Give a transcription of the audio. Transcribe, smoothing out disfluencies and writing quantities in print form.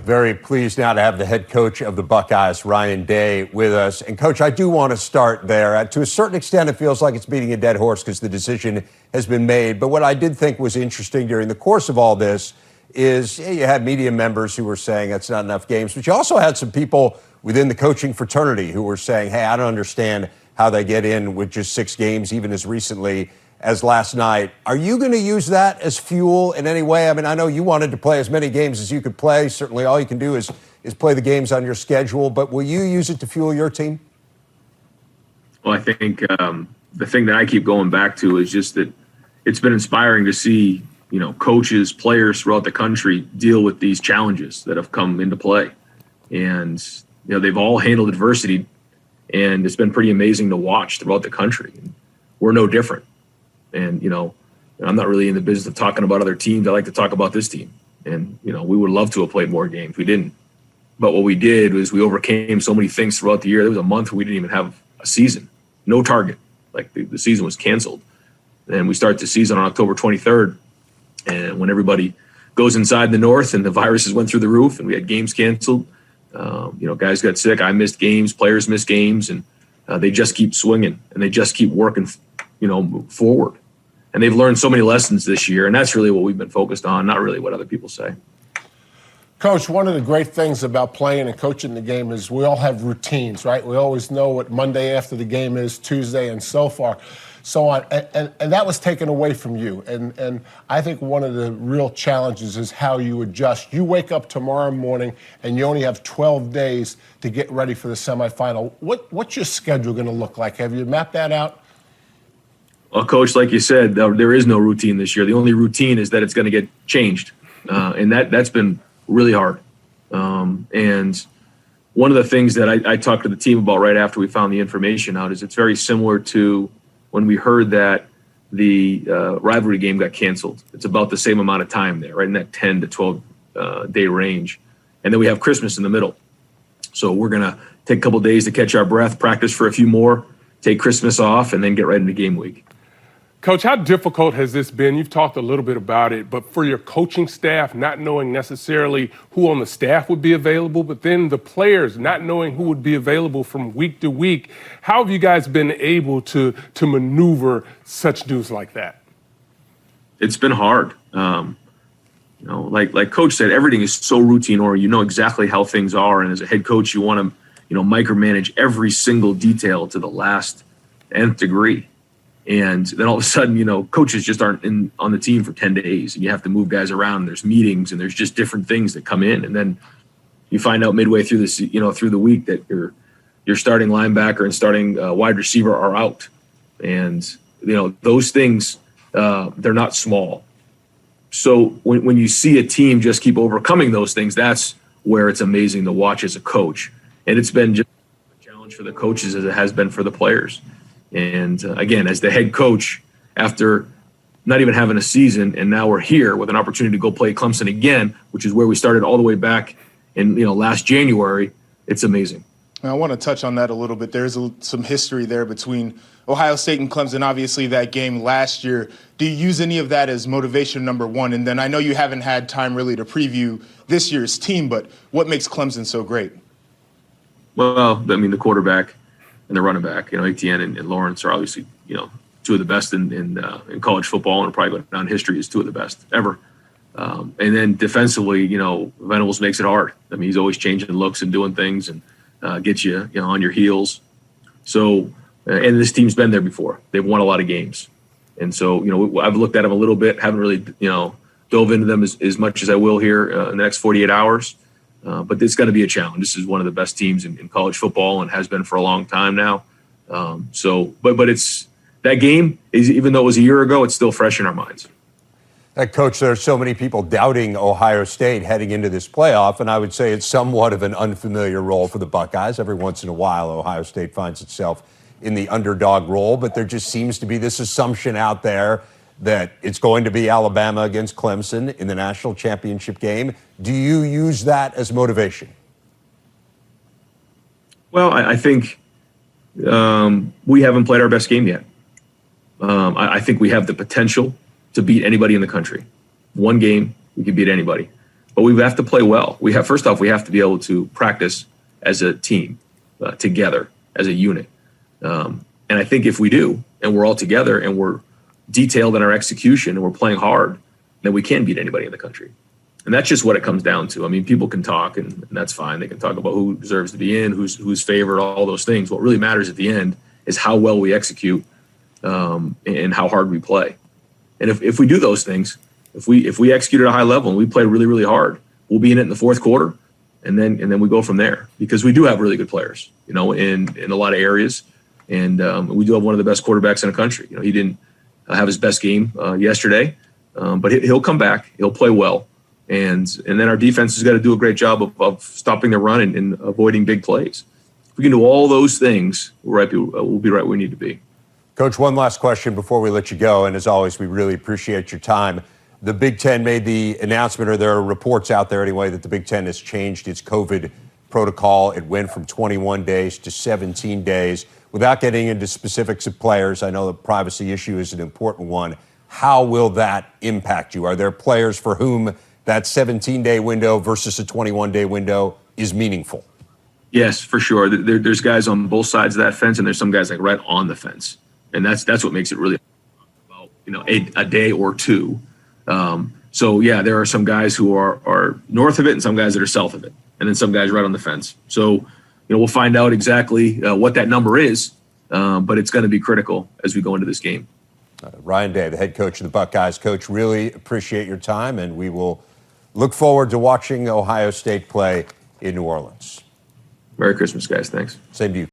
Very pleased now to have the head coach of the Buckeyes, Ryan Day, with us. And, Coach, I do want to start there. To a certain extent, it feels like it's beating a dead horse because the decision has been made. But what I did think was interesting during the course of all this is you had media members who were saying that's not enough games. But you also had some people within the coaching fraternity who were saying, hey, I don't understand how they get in with just 6 games, even as recently as last night. Are you going to use that as fuel in any way? I mean, I know you wanted to play as many games as you could play. Certainly all you can do is play the games on your schedule. But will you use it to fuel your team? Well, I think the thing that I keep going back to is just that it's been inspiring to see, coaches, players throughout the country deal with these challenges that have come into play. And, they've all handled adversity, and it's been pretty amazing to watch throughout the country. We're no different. And, I'm not really in the business of talking about other teams. I like to talk about this team. And, we would love to have played more games. We didn't. But what we did was we overcame so many things throughout the year. There was a month where we didn't even have a season, no target. Like the season was canceled. And we start the season on October 23rd. And when everybody goes inside the North and the viruses went through the roof and we had games canceled, guys got sick. I missed games, players missed games, and they just keep swinging and they just keep working, forward. And they've learned so many lessons this year, and that's really what we've been focused on, not really what other people say. Coach, one of the great things about playing and coaching the game is we all have routines, right? We always know what Monday after the game is, Tuesday, and so on. And that was taken away from you. And I think one of the real challenges is how you adjust. You wake up tomorrow morning and you only have 12 days to get ready for the semifinal. What's your schedule going to look like? Have you mapped that out? Well, Coach, like you said, there is no routine this year. The only routine is that it's going to get changed. And that's been really hard. And one of the things that I talked to the team about right after we found the information out is it's very similar to when we heard that the rivalry game got canceled. It's about the same amount of time there, right in that 10 to 12 day range. And then we have Christmas in the middle. So we're going to take a couple days to catch our breath, practice for a few more, take Christmas off, and then get right into game week. Coach, how difficult has this been? You've talked a little bit about it, but for your coaching staff, not knowing necessarily who on the staff would be available, but then the players not knowing who would be available from week to week. How have you guys been able to maneuver such news like that? It's been hard. Like Coach said, everything is so routine, or you know exactly how things are. And as a head coach, you want to, micromanage every single detail to the last nth degree. And then all of a sudden, coaches just aren't on the team for 10 days, and you have to move guys around. There's meetings, and there's just different things that come in. And then you find out midway through this, through the week that your starting linebacker and starting wide receiver are out. And those things, they're not small. So when you see a team just keep overcoming those things, that's where it's amazing to watch as a coach. And it's been just a challenge for the coaches as it has been for the players. And again, as the head coach, after not even having a season, and now we're here with an opportunity to go play Clemson again, which is where we started all the way back in last January. It's amazing. I want to touch on that a little bit. There's some history there between Ohio State and Clemson. Obviously, that game last year. Do you use any of that as motivation number one? And then I know you haven't had time really to preview this year's team, but what makes Clemson so great? Well, the quarterback and the running back, Etienne and Lawrence are obviously, two of the best in college football, and probably go down history as two of the best ever. And then defensively, Venables makes it hard. He's always changing looks and doing things and gets you, on your heels. So, and this team's been there before. They've won a lot of games. And so, I've looked at them a little bit, haven't really, dove into them as much as I will here in the next 48 hours. But it's going to be a challenge. This is one of the best teams in college football and has been for a long time now. But it's that game is, even though it was a year ago, it's still fresh in our minds. Coach, there are so many people doubting Ohio State heading into this playoff, and I would say it's somewhat of an unfamiliar role for the Buckeyes. Every once in a while, Ohio State finds itself in the underdog role, but there just seems to be this assumption out there that it's going to be Alabama against Clemson in the national championship game. Do you use that as motivation? Well, I think we haven't played our best game yet. I think we have the potential to beat anybody in the country. One game, we can beat anybody. but we have to play well. First off, we have to be able to practice as a team, together as a unit. And I think if we do, and we're all together and we're detailed in our execution and we're playing hard, then we can beat anybody in the country. And that's just what it comes down to. I mean, people can talk, and that's fine. They can talk about who deserves to be in, who's favored, all those things. What really matters at the end is how well we execute and how hard we play. And if we do those things, if we execute at a high level and we play really, really hard, we'll be in it in the fourth quarter, and then we go from there. Because we do have really good players, in a lot of areas, and we do have one of the best quarterbacks in the country. He didn't have his best game yesterday, but he'll come back. He'll play well. And then our defense has got to do a great job of stopping the run and avoiding big plays. If we can do all those things, we'll be right where we need to be. Coach, one last question before we let you go. And as always, we really appreciate your time. The Big Ten made the announcement, or there are reports out there anyway, that the Big Ten has changed its COVID protocol. It went from 21 days to 17 days. Without getting into specifics of players, I know the privacy issue is an important one. How will that impact you? Are there players for whom that 17-day window versus a 21-day window is meaningful? Yes, for sure. There's guys on both sides of that fence, and there's some guys like right on the fence, and that's what makes it really about a day or two. So yeah, there are some guys who are north of it, and some guys that are south of it, and then some guys right on the fence. So we'll find out exactly what that number is, but it's going to be critical as we go into this game. Ryan Day, the head coach of the Buckeyes. Coach, really appreciate your time, and we will look forward to watching Ohio State play in New Orleans. Merry Christmas, guys. Thanks. Same to you.